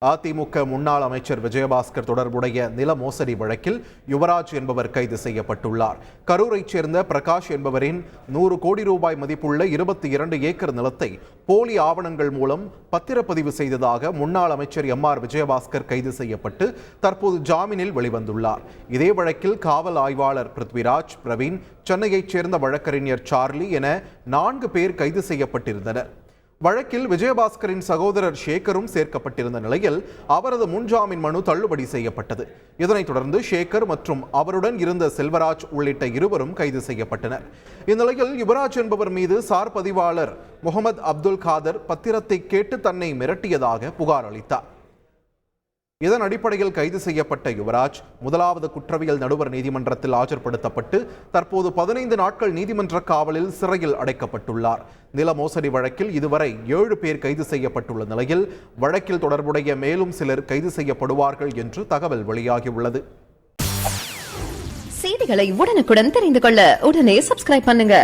அதிமுக முன்னாள் அமைச்சர் விஜயபாஸ்கர் தொடர்புடைய நில மோசடி வழக்கில் யுவராஜ் என்பவர் கைது செய்யப்பட்டுள்ளார். கரூரைச் சேர்ந்த பிரகாஷ் என்பவரின் 100 கோடி ரூபாய் மதிப்புள்ள 22 ஏக்கர் நிலத்தை போலி ஆவணங்கள் மூலம் பத்திரப்பதிவு செய்ததாக முன்னாள் அமைச்சர் எம்.ஆர். விஜயபாஸ்கர் கைது செய்யப்பட்டு தற்போது ஜாமீனில் வெளிவந்துள்ளார். இதே வழக்கில் காவல் ஆய்வாளர் பிருத்விராஜ், பிரவீன், சென்னையைச் சேர்ந்த வழக்கறிஞர் சார்லி என 4 பேர் கைது செய்யப்பட்டிருந்தனர். வழக்கில் விஜயபாஸ்கரின் சகோதரர் சேகரும் சேர்க்கப்பட்டிருந்த நிலையில் அவரது முன்ஜாமீன் மனு தள்ளுபடி செய்யப்பட்டது. இதனைத் தொடர்ந்து சேகர் மற்றும் அவருடன் இருந்த செல்வராஜ் உள்ளிட்ட இருவரும் கைது செய்யப்பட்டனர். இந்நிலையில் யுவராஜ் என்பவர் மீது சார் பதிவாளர் முகமது அப்துல் காதர் பத்திரத்தை கேட்டு தன்னை மிரட்டியதாக புகார் அளித்தார். இதன் அடிப்படையில் கைது செய்யப்பட்ட யுவராஜ் முதலாவது குற்றவியல் நடுவர் நீதிமன்றத்தில் ஆஜர்படுத்தப்பட்டு தற்போது 15 நாட்கள் நீதிமன்ற காவலில் சிறையில் அடைக்கப்பட்டுள்ளார். நில மோசடி வழக்கில் இதுவரை 7 பேர் கைது செய்யப்பட்டுள்ள நிலையில் வழக்கில் தொடர்புடைய மேலும் சிலர் கைது செய்யப்படுவார்கள் என்று தகவல் வெளியாகியுள்ளது. செய்திகளை உடனுக்குடன் தெரிந்து கொள்ள உடனே சப்ஸ்கிரைப் பண்ணுங்க.